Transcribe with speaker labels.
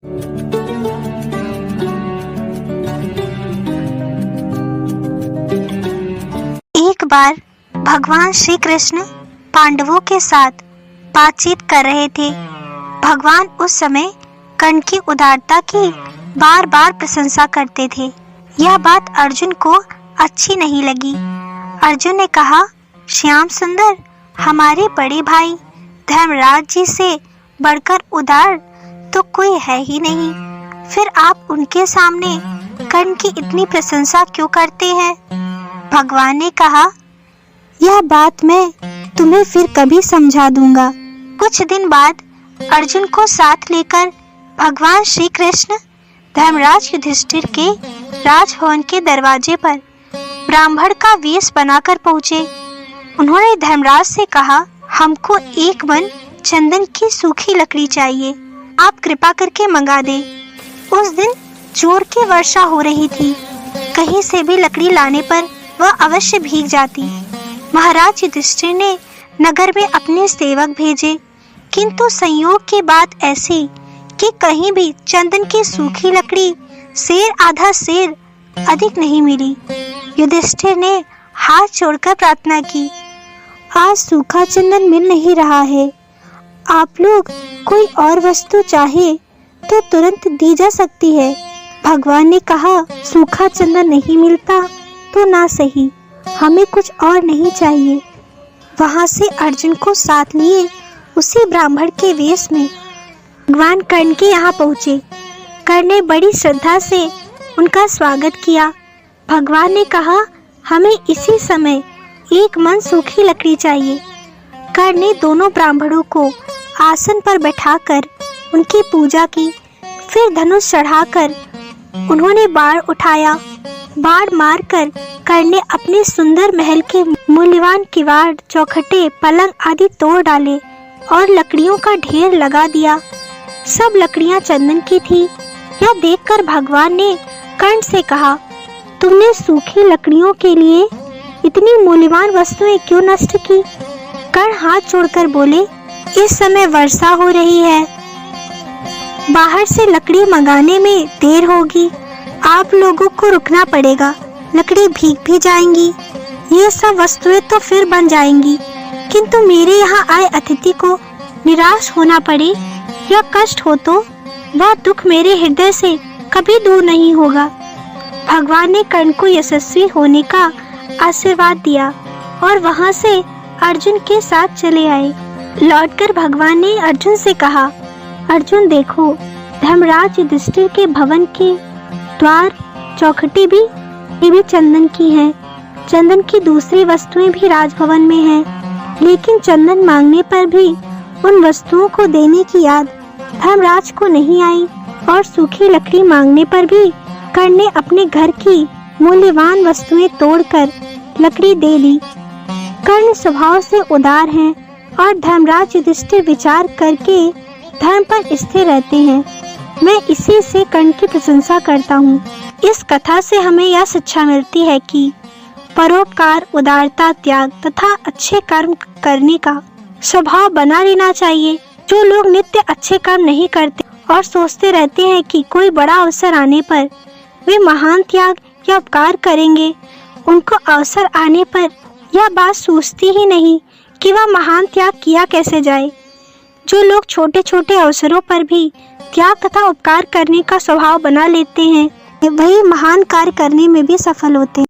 Speaker 1: एक बार भगवान श्री कृष्ण पांडवों के साथ बातचीत कर रहे थे। भगवान उस समय कर्ण की उदारता की बार बार प्रशंसा करते थे। यह बात अर्जुन को अच्छी नहीं लगी। अर्जुन ने कहा, श्याम सुंदर, हमारे बड़े भाई धर्मराज जी से बढ़कर उदार तो कोई है ही नहीं, फिर आप उनके सामने कर्ण की इतनी प्रशंसा क्यों करते हैं? भगवान ने कहा, यह बात मैं तुम्हें फिर कभी समझा दूंगा। कुछ दिन बाद अर्जुन को साथ लेकर भगवान श्री कृष्ण धर्मराज युधिष्ठिर के राजभवन के दरवाजे पर ब्राह्मण का वेश बनाकर पहुंचे। उन्होंने धर्मराज से कहा, हमको एक मन चंदन की सूखी लकड़ी चाहिए, आप कृपा करके मंगा दें। उस दिन जोर की वर्षा हो रही थी। कहीं से भी लकड़ी लाने पर वह अवश्य भीग जाती। महाराज युधिष्ठिर ने नगर में अपने सेवक भेजे, किंतु संयोग की बात ऐसी कि कहीं भी चंदन की सूखी लकड़ी सेर आधा सेर अधिक नहीं मिली। युधिष्ठिर ने हाथ जोड़कर प्रार्थना की, आज सूखा चंदन मिल नहीं रहा है, आप लोग कोई और वस्तु चाहे तो तुरंत दी जा सकती है। भगवान ने कहा, सूखा चंदन नहीं मिलता तो ना सही, हमें कुछ और नहीं चाहिए। वहां से अर्जुन को साथ लिए उसी ब्राह्मण के वेश में भगवान कर्ण के यहाँ पहुँचे। कर्ण ने बड़ी श्रद्धा से उनका स्वागत किया। भगवान ने कहा, हमें इसी समय एक मन सूखी लकड़ी चाहिए। कर्ण ने दोनों ब्राह्मणों को आसन पर बैठाकर उनकी पूजा की। फिर धनुष चढ़ाकर उन्होंने बाण उठाया। बाण मारकर कर्ण ने अपने सुंदर महल के मूल्यवान किवाड़, चौखटे, पलंग आदि तोड़ डाले और लकड़ियों का ढेर लगा दिया। सब लकड़ियां चंदन की थी। यह देखकर भगवान ने कर्ण से कहा, तुमने सूखी लकड़ियों के लिए इतनी मूल्यवान वस्तुएं क्यों नष्ट की? कर्ण हाथ जोड़कर बोले, इस समय वर्षा हो रही है, बाहर से लकड़ी मंगाने में देर होगी, आप लोगों को रुकना पड़ेगा, लकड़ी भीग भी जाएंगी, ये सब वस्तुएं तो फिर बन जाएंगी, किंतु मेरे यहाँ आए अतिथि को निराश होना पड़े या कष्ट हो तो वह दुख मेरे हृदय से कभी दूर नहीं होगा। भगवान ने कर्ण को यशस्वी होने का आशीर्वाद दिया और वहां से अर्जुन के साथ चले आए। लौटकर भगवान ने अर्जुन से कहा, अर्जुन देखो, धर्मराज युधिष्ठिर के भवन के द्वार, चौखटी भी ये भी चंदन की हैं। चंदन की दूसरी वस्तुएं भी राजभवन में हैं, लेकिन चंदन मांगने पर भी उन वस्तुओं को देने की याद धर्मराज को नहीं आई और सूखी लकड़ी मांगने पर भी कर्ण ने अपने घर की मूल्यवान वस्तुएं तोड़कर लकड़ी दे दी। कर्ण स्वभाव से उदार हैं और धर्मराज युधिष्ठिर विचार करके धर्म पर स्थिर रहते हैं। मैं इसी से कर्ण की प्रशंसा करता हूँ। इस कथा से हमें यह शिक्षा मिलती है कि परोपकार, उदारता, त्याग तथा अच्छे कर्म करने का स्वभाव बना लेना चाहिए। जो लोग नित्य अच्छे कर्म नहीं करते और सोचते रहते हैं कि कोई बड़ा अवसर आने पर वे महान त्याग या उपकार करेंगे, उनको अवसर आने पर यह बात सोचती ही नहीं कि वह महान त्याग किया कैसे जाए। जो लोग छोटे छोटे अवसरों पर भी त्याग तथा उपकार करने का स्वभाव बना लेते हैं, वही महान कार्य करने में भी सफल होते हैं।